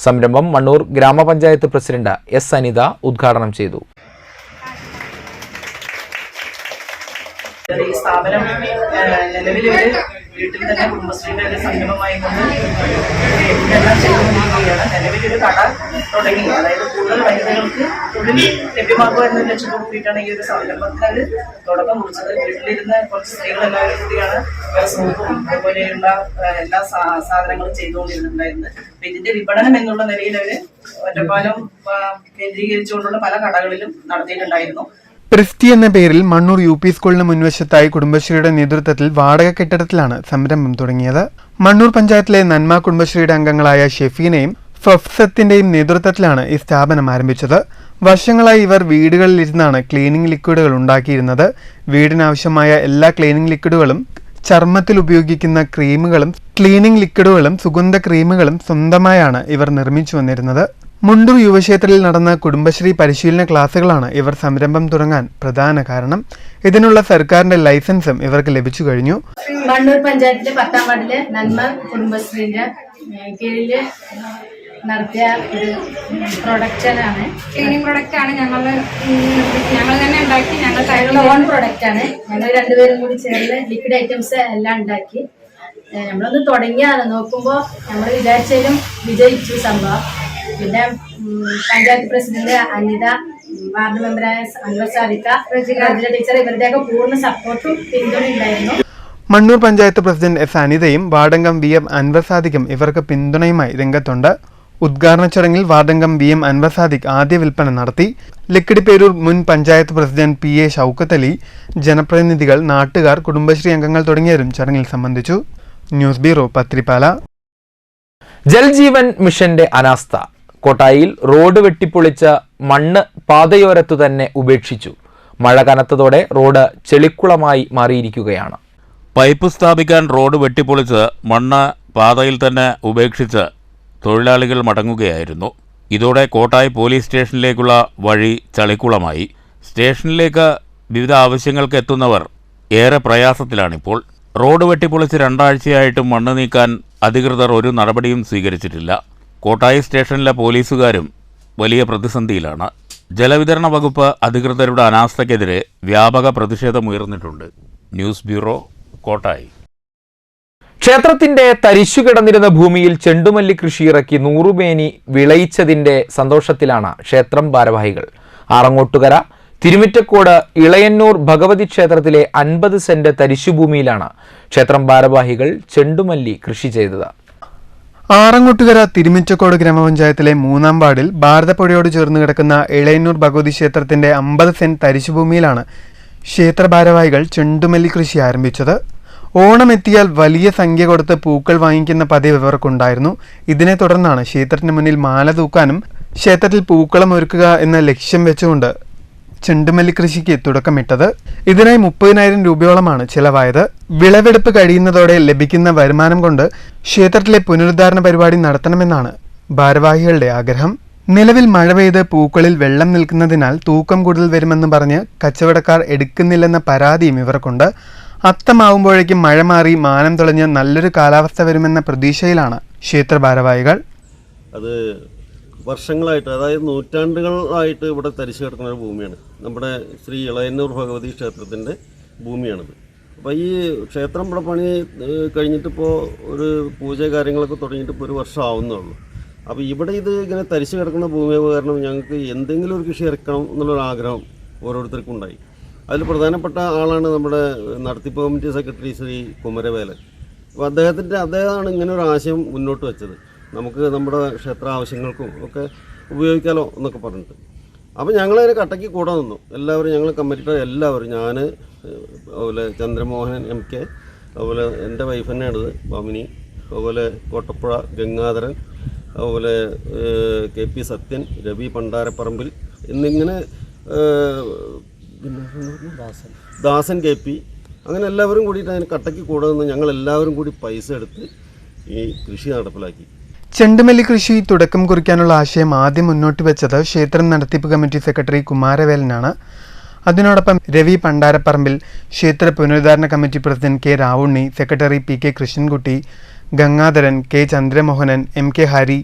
സംരംഭം മണ്ണൂർ ഗ്രാമപഞ്ചായത്ത് പ്രസിഡന്റ് എസ് അനിത ഉദ്ഘാടനം ചെയ്തു. ഈ സ്ഥാപനം നിലവിൽ വീട്ടിൽ തന്നെ കുടുംബശ്രീയുടെ ഒരു സംരംഭമായി കൊണ്ട് ഇതെല്ലാം ചെയ്തുകൊണ്ടിരിക്കുകയാണ്. നിലവിലൊരു കട തുടങ്ങി, അതായത് കൂടുതൽ വനിതകൾക്ക് തൊഴിൽ ലഭ്യമാക്കുക എന്ന ലക്ഷ്യത്തോട് കൂടിയിട്ടാണ് ഈ ഒരു സംരംഭത്തിന് തുടക്കം കുറിച്ചത്. വീട്ടിലിരുന്ന് കുറച്ച് സ്ത്രീകളെല്ലാവരും കൂടിയാണ് സോപ്പും അതുപോലെയുള്ള എല്ലാ സാധനങ്ങളും ചെയ്തുകൊണ്ടിരുന്നുണ്ടായിരുന്നത്. അപ്പൊ ഇതിന്റെ വിപണനം എന്നുള്ള നിലയിൽ അവര് ഒറ്റപ്പാലം കേന്ദ്രീകരിച്ചുകൊണ്ടുള്ള പല കടകളിലും നടത്തിയിട്ടുണ്ടായിരുന്നു. പ്രിസ്റ്റി എന്ന പേരിൽ മണ്ണൂർ UP സ്കൂളിന് മുൻവശത്തായി കുടുംബശ്രീയുടെ നേതൃത്വത്തിൽ വാടക കെട്ടിടത്തിലാണ് സംരംഭം തുടങ്ങിയത്. മണ്ണൂർ പഞ്ചായത്തിലെ നന്മ കുടുംബശ്രീയുടെ അംഗങ്ങളായ ഷെഫീനയും ഫഫ്സത്തിന്റെയും നേതൃത്വത്തിലാണ് ഈ സ്ഥാപനം ആരംഭിച്ചത്. വർഷങ്ങളായി ഇവർ വീടുകളിലിരുന്നാണ് ക്ലീനിംഗ് ലിക്വിഡുകൾ ഉണ്ടാക്കിയിരുന്നത്. വീടിനാവശ്യമായ എല്ലാ ക്ലീനിംഗ് ലിക്വിഡുകളും, ചർമ്മത്തിൽ ഉപയോഗിക്കുന്ന ക്രീമുകളും, ക്ലീനിംഗ് ലിക്വിഡുകളും, സുഗന്ധ ക്രീമുകളും സ്വന്തമായാണ് ഇവർ നിർമ്മിച്ചു വന്നിരുന്നത്. മുണ്ടൂർ യുവക്ഷേത്രത്തിൽ നടന്ന കുടുംബശ്രീ പരിശീലന ക്ലാസുകളാണ് ഇവർ സംരംഭം തുടങ്ങാൻ പ്രധാന കാരണം. ഇതിനുള്ള സർക്കാരിന്റെ ലൈസൻസും ഇവർക്ക് ലഭിച്ചു കഴിഞ്ഞു. മണ്ണൂർ പഞ്ചായത്തിലെ 10ാം വാർഡിലെ നന്മ കുടുംബശ്രീന്റെ കീഴില് നടത്തിയ ഒരു പ്രൊഡക്റ്റാണ്, ക്ലീനിങ് പ്രൊഡക്റ്റ് ആണ്. ഞങ്ങൾ തന്നെ ഉണ്ടാക്കി, ഞങ്ങളുടെ ഓൺ പ്രൊഡക്റ്റ് ആണ്. ഞങ്ങൾ രണ്ടുപേരും കൂടി ചേർന്ന് ലിക്വിഡ് ഐറ്റംസ് എല്ലാം ഉണ്ടാക്കി നമ്മളൊന്ന് തുടങ്ങിയാണ്. നോക്കുമ്പോൾ നമ്മൾ വിചാരിച്ചാലും വിജയിച്ചു സംഭവം. പിന്നെ പഞ്ചായത്ത് പ്രസിഡന്റ് അനിത, വാർഡ് മെമ്പറായ അൻവർ സാദിക്ക, റജില ടീച്ചർ, ഇവരുടെയൊക്കെ പൂർണ്ണ സപ്പോർട്ടും പിന്തുണ ഉണ്ടായിരുന്നു. മണ്ണൂർ പഞ്ചായത്ത് പ്രസിഡന്റ് എസ് അനിതയും വാർഡംഗം VM അൻവർ സാദിക്കും ഇവർക്ക് പിന്തുണയുമായി രംഗത്തുണ്ട്. ഉദ്ഘാടന ചടങ്ങിൽ വാർഡംഗം VM അൻവർ സാദിഖ് ആദ്യ വിൽപ്പന നടത്തി. ലക്കിടിപ്പേരൂർ മുൻ പഞ്ചായത്ത് പ്രസിഡന്റ് PA ഷൗക്കത്ത് അലി, ജനപ്രതിനിധികൾ, നാട്ടുകാർ, കുടുംബശ്രീ അംഗങ്ങൾ തുടങ്ങിയവരും ചടങ്ങിൽ സംബന്ധിച്ചു. News bureau Pathirippala. ജൽജീവൻ മിഷന്റെ അനാസ്ഥ. കോട്ടായിൽ റോഡ് വെട്ടിപ്പൊളിച്ച മണ്ണ് പാതയോരത്തു തന്നെ ഉപേക്ഷിച്ചു. മഴ കനത്തതോടെ റോഡ് ചെളിക്കുളമായി മാറിയിരിക്കുകയാണ്. പൈപ്പ് സ്ഥാപിക്കാൻ റോഡ് വെട്ടിപ്പൊളിച്ച് മണ്ണ് പാതയിൽ തന്നെ ഉപേക്ഷിച്ച് തൊഴിലാളികൾ മടങ്ങുകയായിരുന്നു. ഇതോടെ കോട്ടായി പോലീസ് സ്റ്റേഷനിലേക്കുള്ള വഴി ചളിക്കുളമായി. സ്റ്റേഷനിലേക്ക് വിവിധ ആവശ്യങ്ങൾക്ക് എത്തുന്നവർ ഏറെ പ്രയാസത്തിലാണിപ്പോൾ. റോഡ് വെട്ടിപ്പൊളിച്ച് 2 ആഴ്ചയായിട്ടും മണ്ണ് നീക്കാൻ അധികൃതർ ഒരു നടപടിയും സ്വീകരിച്ചിട്ടില്ല. കോട്ടായി സ്റ്റേഷനിലെ പോലീസുകാരും വലിയ പ്രതിസന്ധിയിലാണ്. ജലവിതരണ വകുപ്പ് അധികൃതരുടെ അനാസ്ഥയ്ക്കെതിരെ വ്യാപക പ്രതിഷേധമുയർന്നിട്ടുണ്ട്. News bureau, Kottayi. ക്ഷേത്രത്തിന്റെ തരിശു കിടന്നിരുന്ന ഭൂമിയിൽ ചെണ്ടുമല്ലി കൃഷിയിറക്കി 100 മേനി വിളയിച്ചതിന്റെ സന്തോഷത്തിലാണ് ക്ഷേത്രം ഭാരവാഹികൾ. ആറങ്ങോട്ടുകര തിരുമിറ്റക്കോട് ഇളയന്നൂർ ഭഗവതി ക്ഷേത്രത്തിലെ 50 സെന്റ് തരിശുഭൂമിയിലാണ് ക്ഷേത്രം ഭാരവാഹികൾ ചെണ്ടുമല്ലി കൃഷി ചെയ്തത്. ആറങ്ങോട്ടുകര തിരുമിറ്റക്കോട് ഗ്രാമപഞ്ചായത്തിലെ 3ാം വാർഡിൽ ഭാരതപ്പുഴയോട് ചേർന്ന് കിടക്കുന്ന ഇളയന്നൂർ ഭഗവതി ക്ഷേത്രത്തിന്റെ 50 സെന്റ് തരിശുഭൂമിയിലാണ് ക്ഷേത്ര ഭാരവാഹികൾ ചെണ്ടുമല്ലി കൃഷി ആരംഭിച്ചത്. ഓണമെത്തിയാൽ വലിയ സംഖ്യ കൊടുത്ത് പൂക്കൾ വാങ്ങിക്കുന്ന പതിവ് ഇവർക്കുണ്ടായിരുന്നു. ഇതിനെ തുടർന്നാണ് ക്ഷേത്രത്തിന് മുന്നിൽ മാല തൂക്കാനും ക്ഷേത്രത്തിൽ പൂക്കളം ഒരുക്കുക എന്ന ലക്ഷ്യം വെച്ചുകൊണ്ട് ചെണ്ടുമല്ലി കൃഷിക്ക് തുടക്കമിട്ടത്. ഇതിനായി 30,000 രൂപയോളമാണ് ചിലവായത്. വിളവെടുപ്പ് കഴിയുന്നതോടെ ലഭിക്കുന്ന വരുമാനം കൊണ്ട് ക്ഷേത്രത്തിലെ പുനരുദ്ധാരണ പരിപാടി നടത്തണമെന്നാണ് ഭാരവാഹികളുടെ ആഗ്രഹം. നിലവിൽ മഴ പെയ്ത് പൂക്കളിൽ വെള്ളം നിൽക്കുന്നതിനാൽ തൂക്കം കൂടുതൽ വരുമെന്ന് പറഞ്ഞ് കച്ചവടക്കാർ എടുക്കുന്നില്ലെന്ന പരാതിയും ഇവർക്കുണ്ട്. അത്തമാവുമ്പോഴേക്കും മഴ മാറി മാനം തെളിഞ്ഞ് നല്ലൊരു കാലാവസ്ഥ വരുമെന്ന പ്രതീക്ഷയിലാണ് ക്ഷേത്ര ഭാരവാഹികൾ. അത് വർഷങ്ങളായിട്ട്, അതായത് നൂറ്റാണ്ടുകളായിട്ട് ഇവിടെ തരിച്ചു കിടക്കുന്ന ഒരു ഭൂമിയാണ്. നമ്മുടെ ശ്രീ ഇളയന്നൂർ ഭഗവതി ക്ഷേത്രത്തിൻ്റെ ഭൂമിയാണിത്. അപ്പോൾ ഈ ക്ഷേത്രം ഇവിടെ പണി കഴിഞ്ഞിട്ടിപ്പോൾ ഒരു പൂജ കാര്യങ്ങളൊക്കെ തുടങ്ങിയിട്ടിപ്പോൾ 1 വർഷം ആവുന്നുള്ളൂ. അപ്പോൾ ഇവിടെ ഇത് ഇങ്ങനെ തരിച്ചു കിടക്കുന്ന ഭൂമി കാരണം ഞങ്ങൾക്ക് എന്തെങ്കിലും ഒരു കൃഷി ഇറക്കണം എന്നുള്ളൊരാഗ്രഹം ഓരോരുത്തർക്കും ഉണ്ടായി. അതിൽ പ്രധാനപ്പെട്ട ആളാണ് നമ്മുടെ നടത്തിപ്പ് കമ്മിറ്റി സെക്രട്ടറി ശ്രീ കുമരവേലൻ. അപ്പോൾ അദ്ദേഹമാണ് ഇങ്ങനെ ഒരു ആശയം മുന്നോട്ട് വെച്ചത്. നമുക്ക് നമ്മുടെ ക്ഷേത്ര ആവശ്യങ്ങൾക്കും ഒക്കെ ഉപയോഗിക്കാമല്ലോ എന്നൊക്കെ പറഞ്ഞിട്ട്. അപ്പോൾ ഞങ്ങളതിന് കട്ടയ്ക്ക് കൂടെ നിന്നു. എല്ലാവരും ഞങ്ങൾ കമ്മിറ്റിയുടെ എല്ലാവരും, ഞാൻ, അതുപോലെ ചന്ദ്രമോഹൻ MK, അതുപോലെ എൻ്റെ വൈഫ് തന്നെയാണിത് ഭാമിനി, അതുപോലെ കോട്ടപ്പുഴ ഗംഗാധരൻ, അതുപോലെ KP സത്യൻ, രവി പണ്ടാരപ്പറമ്പിൽ എന്നിങ്ങനെ ദാസൻ KP, അങ്ങനെ എല്ലാവരും കൂടിയിട്ട് അതിന് കട്ടയ്ക്ക് കൂടെ നിന്ന് ഞങ്ങളെല്ലാവരും കൂടി പൈസ എടുത്ത് ഈ കൃഷി നടപ്പിലാക്കി. ചെണ്ടുമല്ലി കൃഷി തുടക്കം കുറിക്കാനുള്ള ആശയം ആദ്യം മുന്നോട്ട് വെച്ചത് ക്ഷേത്രം നടത്തിപ്പ് കമ്മിറ്റി സെക്രട്ടറി കുമാരവേലനാണ്. അതിനോടൊപ്പം രവി പണ്ടാരപ്പറമ്പിൽ, ക്ഷേത്ര പുനരുദ്ധാരണ committee president K. Ravunni, secretary PK Krishnankutty, Gangadharan, K. Chandramohanan, MK Hari,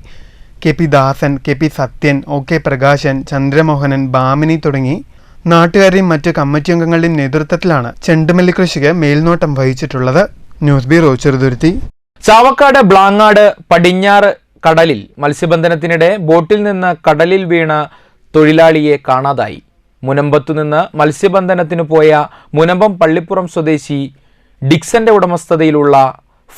KP Dasan, KP Sathyan, OK Prakashan, Chandramohanan, Bhamini തുടങ്ങി നാട്ടുകാരെയും മറ്റ് കമ്മിറ്റി അംഗങ്ങളുടെയും നേതൃത്വത്തിലാണ് ചെണ്ടുമല്ലി കൃഷിക്ക് മേൽനോട്ടം വഹിച്ചിട്ടുള്ളത്. News bureau, Cheruthuruthy. ചാവക്കാട് ബ്ലാങ്ങാട് പടിഞ്ഞാറ് കടലിൽ മത്സ്യബന്ധനത്തിനിടെ ബോട്ടിൽ നിന്ന് കടലിൽ വീണ തൊഴിലാളിയെ കാണാതായി. മുനമ്പത്തുനിന്ന് മത്സ്യബന്ധനത്തിന് പോയ മുനമ്പം പള്ളിപ്പുറം സ്വദേശി ഡിക്സന്റെ ഉടമസ്ഥതയിലുള്ള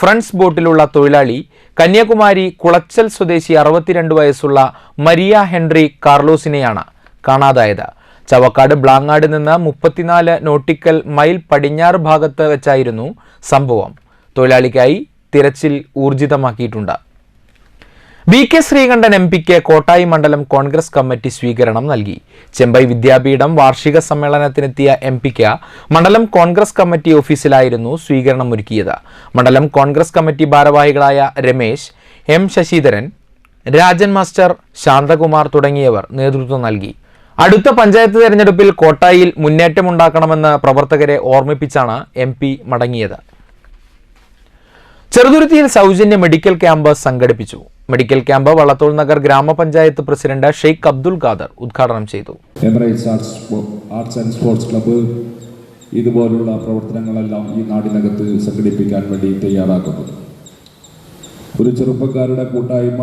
ഫ്രണ്ട്സ് ബോട്ടിലുള്ള തൊഴിലാളി കന്യാകുമാരി കുളച്ചൽ സ്വദേശി 62 വയസ്സുള്ള മരിയ ഹെൻറി കാർലോസിനെയാണ് കാണാതായത്. ചവക്കാട് ബ്ലാങ്ങാട് നിന്ന് 34 നോട്ടിക്കൽ മൈൽ പടിഞ്ഞാറ് ഭാഗത്ത് വെച്ചായിരുന്നു സംഭവം. തൊഴിലാളിക്കായി തിരച്ചിൽ ഊർജിതമാക്കിയിട്ടുണ്ട്. VK ശ്രീകണ്ഠൻ MPക്ക് കോട്ടായി മണ്ഡലം കോൺഗ്രസ് കമ്മിറ്റി സ്വീകരണം നൽകി. ചെമ്പൈ വിദ്യാപീഠം വാർഷിക സമ്മേളനത്തിനെത്തിയ MPക്ക് മണ്ഡലം കോൺഗ്രസ് കമ്മിറ്റി ഓഫീസിലായിരുന്നു സ്വീകരണം ഒരുക്കിയത്. മണ്ഡലം കോൺഗ്രസ് കമ്മിറ്റി ഭാരവാഹികളായ രമേശ്, M. ശശിധരൻ, രാജൻ മാസ്റ്റർ, ശാന്തകുമാർ തുടങ്ങിയവർ നേതൃത്വം നൽകി. അടുത്ത പഞ്ചായത്ത് തെരഞ്ഞെടുപ്പിൽ കോട്ടായിൽ മുന്നേറ്റമുണ്ടാക്കണമെന്ന് പ്രവർത്തകരെ ഓർമ്മിപ്പിച്ചാണ് MP മടങ്ങിയത്. ചെറുതുരുത്തിയിൽ സൗജന്യ മെഡിക്കൽ ക്യാമ്പ് സംഘടിപ്പിച്ചു. മെഡിക്കൽ ക്യാമ്പ് വള്ളത്തോൾ നഗർ ഗ്രാമപഞ്ചായത്ത് പ്രസിഡന്റ് ഷെയ്ഖ് അബ്ദുൽ ഖാദർ ഉദ്ഘാടനം ചെയ്തു. Emirates arts and sports club ഇതുപോലുള്ള പ്രവർത്തനങ്ങളെല്ലാം ഈ നാടിനകത്ത് സംഘടിപ്പിക്കാൻ വേണ്ടി തയ്യാറാക്കുന്നത്. ഒരു ചെറുപ്പക്കാരുടെ കൂട്ടായ്മ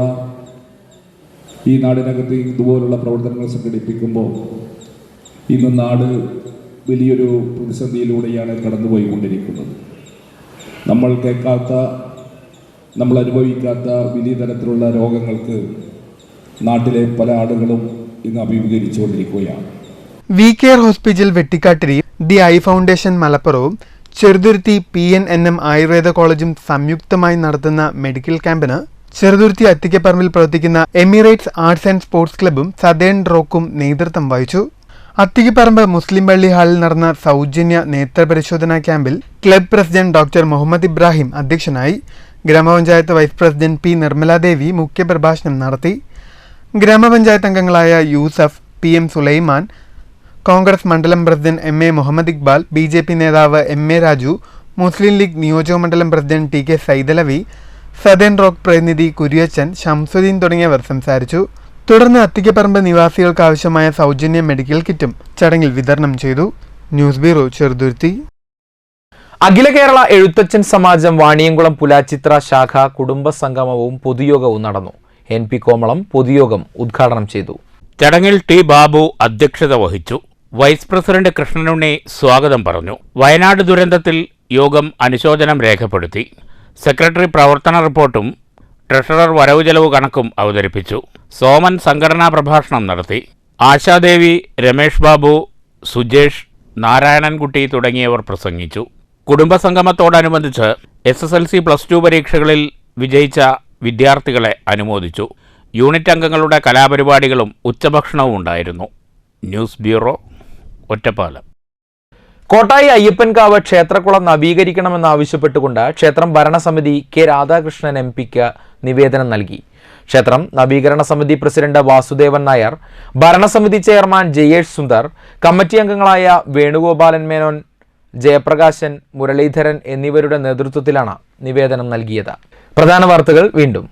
ഈ നാടിനകത്ത് ഇതുപോലുള്ള പ്രവർത്തനങ്ങൾ സംഘടിപ്പിക്കുമ്പോൾ ഇന്ന് നാട് വലിയൊരു പ്രതിസന്ധിയിലൂടെയാണ് കടന്നുപോയിക്കൊണ്ടിരിക്കുന്നത്. നമ്മൾ കേൾക്കാത്ത, നമ്മൾ അനുഭവിക്കാത്ത വലിയ തരത്തിലുള്ള രോഗങ്ങൾക്ക് നാട്ടിലെ പല ആളുകളും ഇന്ന് അഭിമുഖീകരിച്ചുകൊണ്ടിരിക്കുകയാണ്. VKR hospital Vettikkattiri, the eye foundation മലപ്പുറവും ചെറുതുരുത്തി PNNM ആയുർവേദ കോളേജും സംയുക്തമായി നടത്തുന്ന മെഡിക്കൽ ക്യാമ്പിന് ചെറുതുരുത്തി അത്തിക്കപ്പറമ്പിൽ പ്രവർത്തിക്കുന്ന എമിറേറ്റ്സ് ആർട്സ് ആൻഡ് സ്പോർട്സ് ക്ലബ്ബും സദേൺ റോക്കും നേതൃത്വം വഹിച്ചു. അത്തിക്കപ്പറമ്പ് മുസ്ലിം പള്ളി ഹാളിൽ നടന്ന സൗജന്യ നേത്രപരിശോധനാ ക്യാമ്പിൽ club president doctor Muhammad Ibrahim അധ്യക്ഷനായി. ഗ്രാമപഞ്ചായത്ത് വൈസ് പ്രസിഡന്റ് P. നിർമ്മലാദേവി മുഖ്യപ്രഭാഷണം നടത്തി. ഗ്രാമപഞ്ചായത്ത് അംഗങ്ങളായ യൂസഫ്, PM സുലൈമാൻ, കോൺഗ്രസ് മണ്ഡലം president MA Muhammad Iqbal, BJP നേതാവ് MA രാജു, മുസ്ലിം ലീഗ് നിയോജക മണ്ഡലം president TK Saidalavi, southern rock പ്രതിനിധി കുര്യച്ചൻ, ഷംസുദ്ദീൻ തുടങ്ങിയവർ സംസാരിച്ചു. തുടർന്ന് അത്തിക്കപ്പറമ്പ് നിവാസികൾക്ക് ആവശ്യമായ സൗജന്യ മെഡിക്കൽ കിറ്റും ചടങ്ങിൽ വിതരണം ചെയ്തു. News bureau, Cheruthuruthy. അഖില കേരള എഴുത്തച്ഛൻ സമാജം വാണിയംകുളം പുലാച്ചിത്ര ശാഖ കുടുംബ സംഗമവും പൊതുയോഗവും നടന്നു. NP കോമളം പൊതുയോഗം ഉദ്ഘാടനം ചെയ്തു. ചടങ്ങിൽ T. ബാബു അധ്യക്ഷത വഹിച്ചു. വൈസ് പ്രസിഡന്റ് കൃഷ്ണനുണ്ണി സ്വാഗതം പറഞ്ഞു. വയനാട് ദുരന്തത്തിൽ യോഗം അനുശോചനം രേഖപ്പെടുത്തി. സെക്രട്ടറി പ്രവർത്തന റിപ്പോർട്ടും ട്രഷറർ വരവ് ചെലവ് കണക്കും അവതരിപ്പിച്ചു. സോമൻ സംഘടനാ പ്രഭാഷണം നടത്തി. ആശാദേവി, രമേഷ് ബാബു, സുജേഷ്, നാരായണൻകുട്ടി തുടങ്ങിയവർ പ്രസംഗിച്ചു. കുടുംബസംഗമത്തോടനുബന്ധിച്ച് SSLC +2 പരീക്ഷകളിൽ വിജയിച്ച വിദ്യാർത്ഥികളെ അനുമോദിച്ചു. യൂണിറ്റ് അംഗങ്ങളുടെ കലാപരിപാടികളും ഉച്ചഭക്ഷണവും ഉണ്ടായിരുന്നു. News bureau, Ottapalam. കോട്ടായി അയ്യപ്പൻകാവ് ക്ഷേത്രക്കുളം നവീകരിക്കണമെന്നാവശ്യപ്പെട്ടുകൊണ്ട് ക്ഷേത്രം ഭരണസമിതി K. രാധാകൃഷ്ണൻ MPക്ക് നിവേദനം നൽകി. ക്ഷേത്രം നവീകരണ സമിതി പ്രസിഡന്റ് വാസുദേവൻ നായർ, ഭരണസമിതി ചെയർമാൻ ജയേഷ് സുന്ദർ, കമ്മിറ്റി അംഗങ്ങളായ വേണുഗോപാലൻ മേനോൻ, ജയപ്രകാശൻ, മുരളീധരൻ എന്നിവരുടെ നേതൃത്വത്തിലാണ് നിവേദനം നൽകിയത്. പ്രധാന വാർത്തകൾ വീണ്ടും.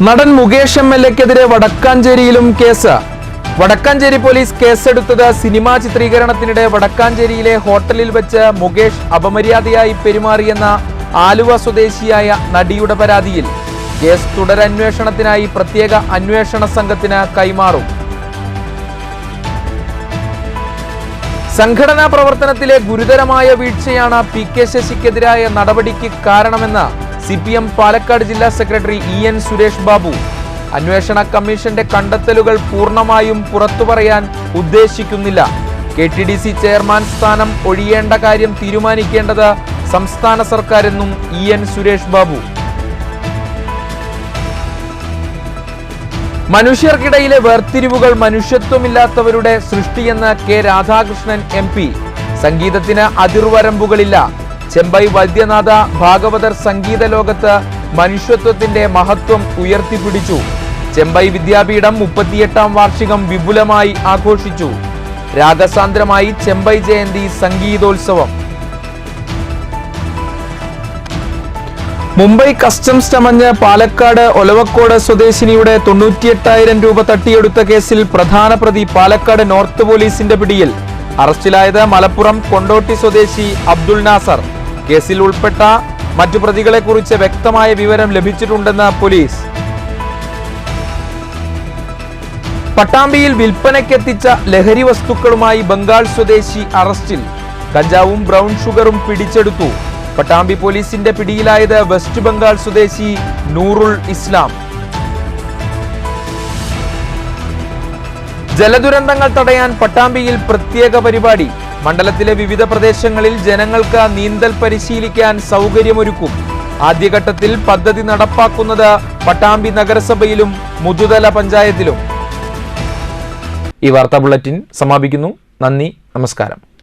നടൻ മുകേഷ് MLAക്കെതിരെ വടക്കാഞ്ചേരിയിലും കേസ്. വടക്കാഞ്ചേരി പോലീസ് കേസെടുത്തത് സിനിമാ ചിത്രീകരണത്തിനിടെ വടക്കാഞ്ചേരിയിലെ ഹോട്ടലിൽ വെച്ച് മുകേഷ് അപമര്യാദയായി പെരുമാറിയെന്ന ആലുവ സ്വദേശിയായ നടിയുടെ പരാതിയിൽ. കേസ് തുടരന്വേഷണത്തിനായി പ്രത്യേക അന്വേഷണ സംഘത്തിന് കൈമാറും. സംഘടനാ പ്രവർത്തനത്തിലെ ഗുരുതരമായ വീഴ്ചയാണ് PK ശശിക്കെതിരായ നടപടിക്ക് കാരണമെന്ന് CPM പാലക്കാട് ജില്ലാ സെക്രട്ടറി EN സുരേഷ് ബാബു. അന്വേഷണ കമ്മീഷന്റെ കണ്ടെത്തലുകൾ പൂർണ്ണമായും പുറത്തു പറയാൻ ഉദ്ദേശിക്കുന്നില്ല. KTDC ചെയർമാൻ സ്ഥാനം ഒഴിയേണ്ട കാര്യം തീരുമാനിക്കേണ്ടത് സംസ്ഥാന സർക്കാരെന്നും EN Suresh Babu. മനുഷ്യർക്കിടയിലെ വേർതിരിവുകൾ മനുഷ്യത്വമില്ലാത്തവരുടെ സൃഷ്ടിയെന്ന് K Radhakrishnan MP. സംഗീതത്തിന് അതിർവരമ്പുകളില്ല. ചെമ്പൈ വൈദ്യനാഥ ഭാഗവതർ സംഗീത ലോകത്ത് മനുഷ്യത്വത്തിന്റെ മഹത്വം ഉയർത്തിപ്പിടിച്ചു. ചെമ്പൈ വിദ്യാപീഠം 38ാം വാർഷികം വിപുലമായി ആഘോഷിച്ചു. രാഗസാന്ദ്രമായി ചെമ്പൈ ജയന്തി സംഗീതോത്സവം. മുംബൈ കസ്റ്റംസ് ചമഞ്ഞ് പാലക്കാട് ഒലവക്കോട് സ്വദേശിനിയുടെ 98,000 രൂപ തട്ടിയെടുത്ത കേസിൽ പ്രധാന പ്രതി പാലക്കാട് നോർത്ത് പോലീസിന്റെ പിടിയിൽ. അറസ്റ്റിലായത് മലപ്പുറം കൊണ്ടോട്ടി സ്വദേശി അബ്ദുൾ നാസർ. കേസിൽ ഉൾപ്പെട്ട മറ്റു പ്രതികളെക്കുറിച്ച് വ്യക്തമായ വിവരം ലഭിച്ചിട്ടുണ്ടെന്ന് പോലീസ്. പട്ടാമ്പിയിൽ വിൽപ്പനയ്ക്കെത്തിച്ച ലഹരി വസ്തുക്കളുമായി ബംഗാൾ സ്വദേശി അറസ്റ്റിൽ. കഞ്ചാവും ബ്രൗൺ ഷുഗറും പിടിച്ചെടുത്തു. പട്ടാമ്പി പോലീസിന്റെ പിടിയിലായത് വെസ്റ്റ് ബംഗാൾ സ്വദേശി നൂറുൽ ഇസ്ലാം. ജലദുരന്തങ്ങൾ തടയാൻ പട്ടാമ്പിയിൽ പ്രത്യേക പരിപാടി. മണ്ഡലത്തിലെ വിവിധ പ്രദേശങ്ങളിൽ ജനങ്ങൾക്ക് നീന്തൽ പരിശീലിക്കാൻ സൗകര്യമൊരുക്കും. ആദ്യഘട്ടത്തിൽ പദ്ധതി നടപ്പാക്കുന്നത് പട്ടാമ്പി നഗരസഭയിലും മുതുതല പഞ്ചായത്തിലും. ഈ വാർത്താ ബുള്ളറ്റിൻ സമാപിക്കുന്നു. നന്ദി, നമസ്കാരം.